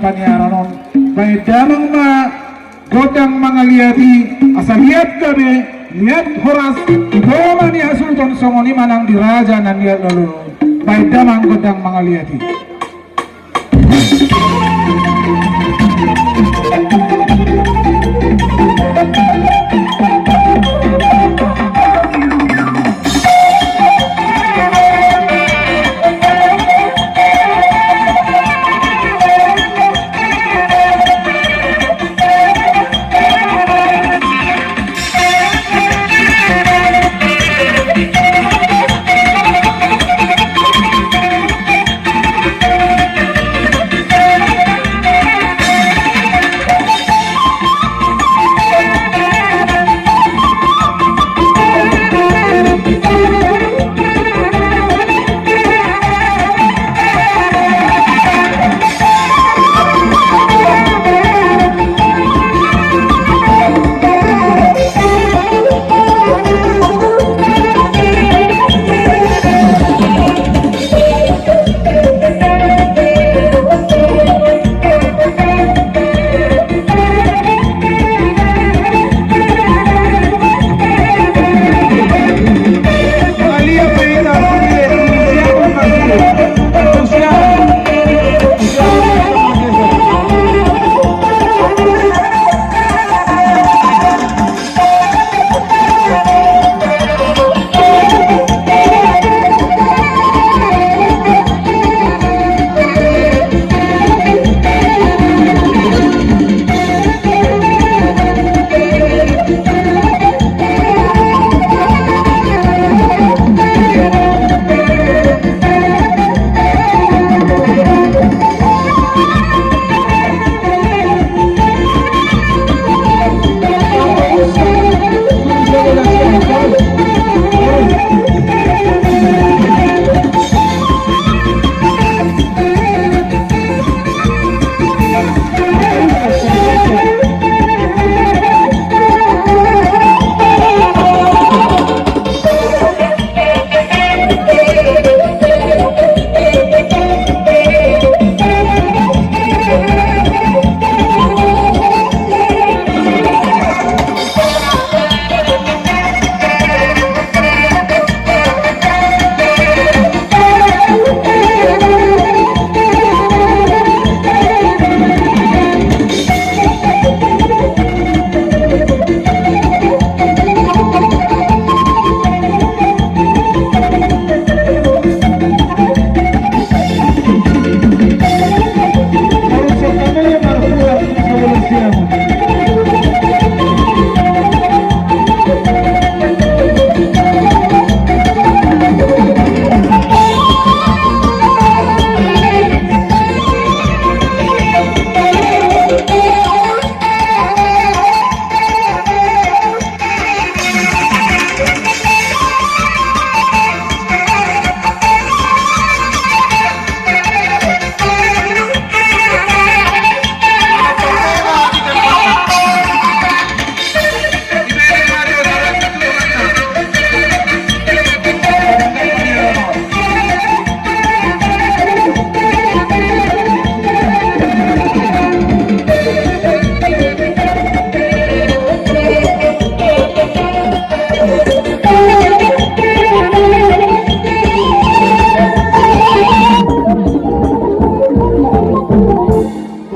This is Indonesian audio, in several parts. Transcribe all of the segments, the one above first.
paniaranon baik damang ma godang mangaliati asal lihat kami lihat horas iboma ni asulton songoni manang diraja nan lihat lalu baik damang godang mangaliati.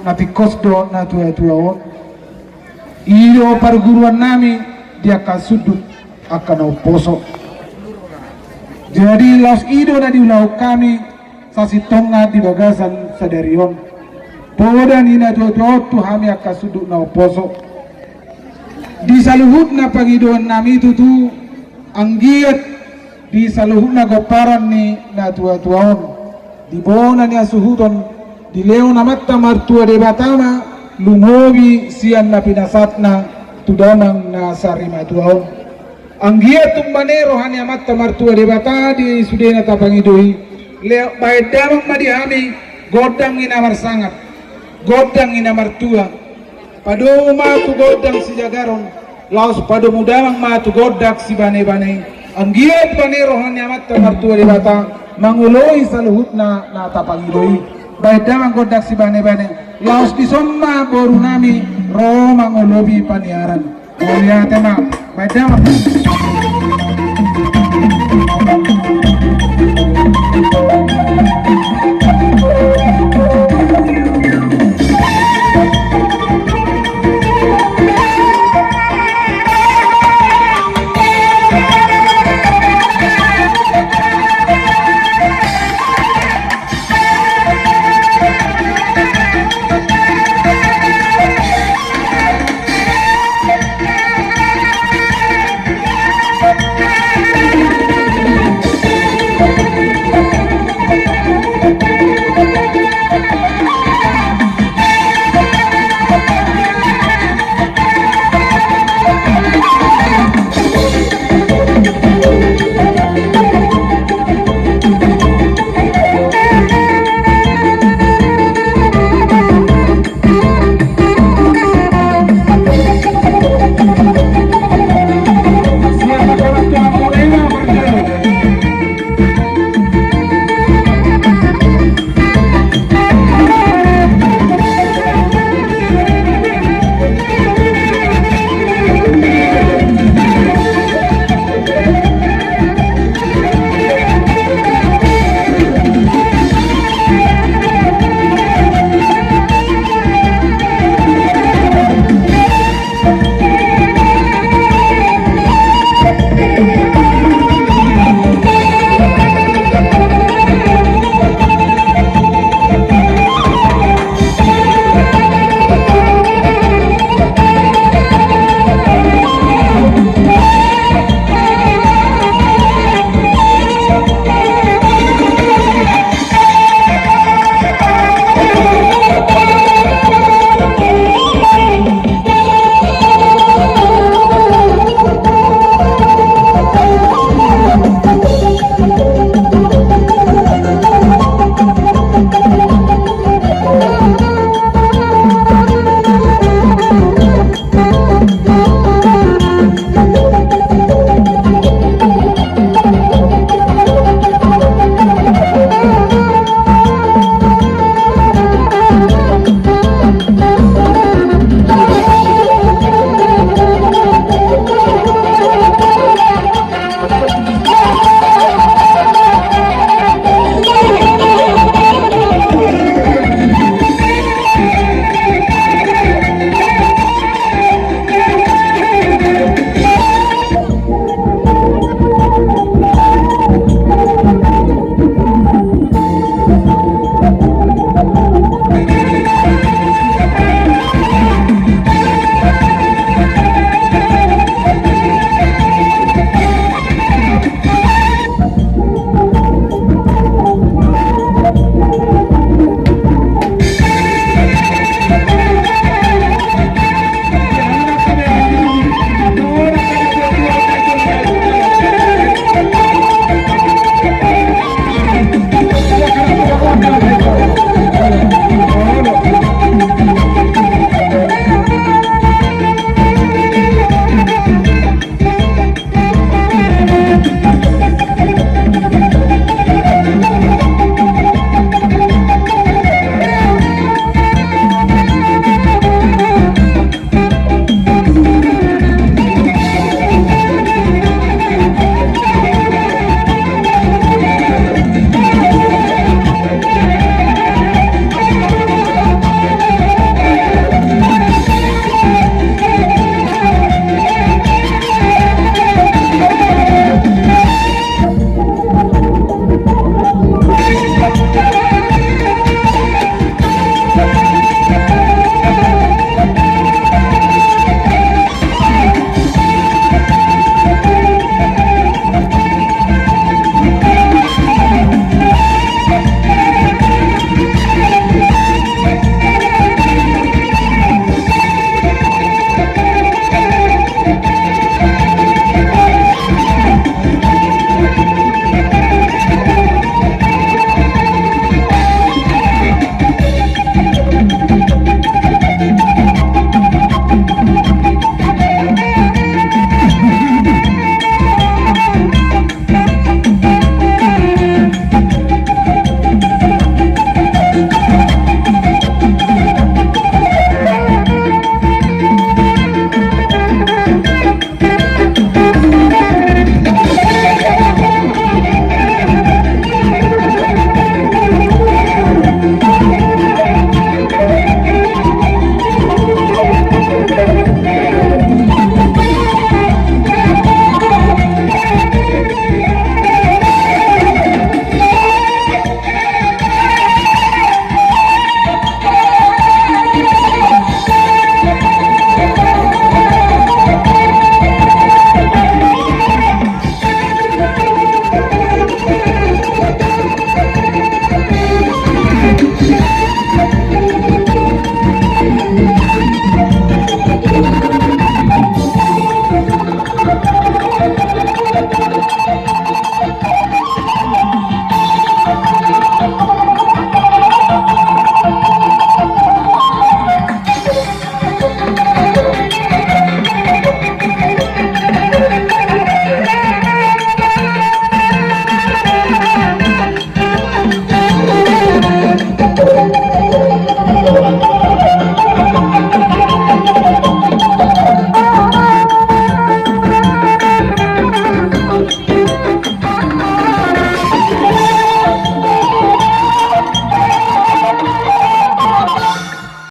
Nati kosdo na tua-tua on iyo perguruan nami dia akan sudut akan oposo jadi los ido na diulau kami sasi tonga di bagasan sadarion poda ni na tua-tua tu kami akan sudut na oposo di saluhut na pagidoan nami itu tu anggiat di saluhut na goparan ni na tua-tua on di bona ni asuhuton di leo na matta martua de batama lungobi sian na pinasatna tudamang na sarima tuaon anggia tumbanero hanya matta martua de bata di sudena tapangidoi leo baedamang madihami godang ina marsangat godang ina martua pado tu godang si jagaron laos pado mudamang tu godak si bane-bane anggia panero hanya matta martua de bata manguloi saluhutna na tapangidoi baik damang godak si bane-bane laos di somma boru nami Roma ngolobi paniaran mulia tema baik damang